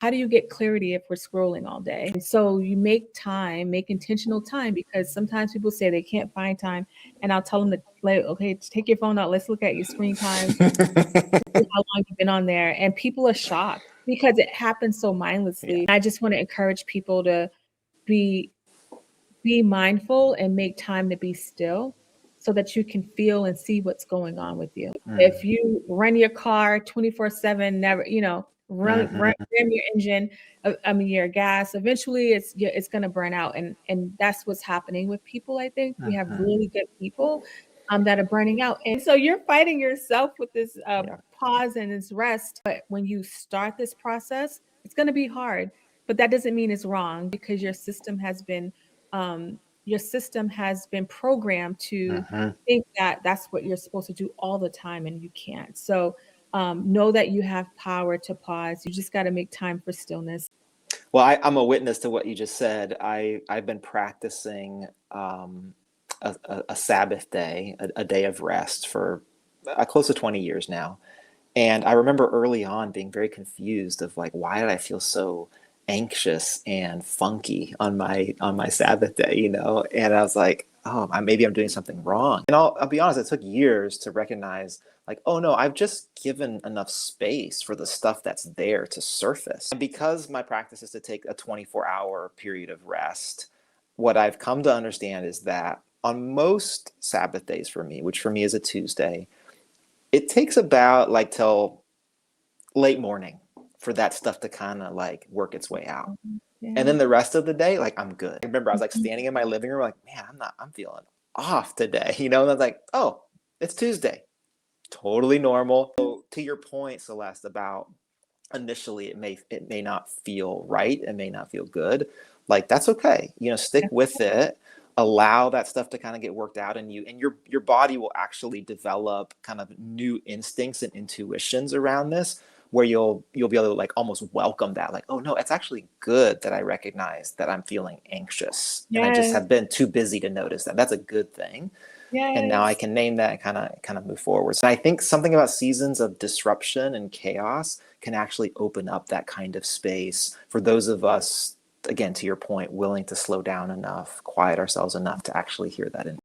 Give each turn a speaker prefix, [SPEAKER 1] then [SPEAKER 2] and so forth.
[SPEAKER 1] how do you get clarity if we're scrolling all day? And so you make time, make intentional time, because sometimes people say they can't find time. And I'll tell them to, like, okay, take your phone out. Let's look at your screen time, see how long you've been on there. And people are shocked because it happens so mindlessly.
[SPEAKER 2] Yeah.
[SPEAKER 1] I just want to encourage people to be mindful and make time to be still so that you can feel and see what's going on with you. If you run your car 24/7, never, ram your engine, I mean your gas, eventually it's going to burn out, and that's what's happening with people. I think we have really good people that are burning out, and so you're fighting yourself with this
[SPEAKER 2] Yeah.
[SPEAKER 1] pause and this rest. But when you start this process, it's going to be hard, but that doesn't mean it's wrong, because um, your system has been programmed to think that that's what you're supposed to do all the time, and you can't. So know that you have power to pause. You just got to make time for stillness.
[SPEAKER 2] Well, I'm a witness to what you just said. I've been practicing a Sabbath day, a day of rest for close to 20 years now. And I remember early on being very confused of like, why did I feel so anxious and funky on my Sabbath day, you know? And I was like, oh, maybe I'm doing something wrong. And I'll be honest, it took years to recognize like, oh no, I've just given enough space for the stuff that's there to surface. And because my practice is to take a 24-hour period of rest, what I've come to understand is that on most Sabbath days for me, which for me is a Tuesday, it takes about like till late morning for that stuff to kind of like work its way out.
[SPEAKER 1] Yeah.
[SPEAKER 2] And then the rest of the day, like I'm good. I remember I was like standing in my living room, like, man, I'm feeling off today, you know? And I was like, oh, it's Tuesday. Totally normal. So to your point, Celeste, about initially it may not feel right, it may not feel good. Like that's okay. You know, stick with it. Allow that stuff to kind of get worked out in you, and your body will actually develop kind of new instincts and intuitions around this, where you'll be able to like almost welcome that, like, oh no, it's actually good that I recognize that I'm feeling anxious, and I just
[SPEAKER 1] Yes.
[SPEAKER 2] have been too busy to notice that. That's a good thing. And now I
[SPEAKER 1] Yes.
[SPEAKER 2] can name that and kind of move forward. So I think something about seasons of disruption and chaos can actually open up that kind of space for those of us, again, to your point, willing to slow down enough, quiet ourselves enough to actually hear that in.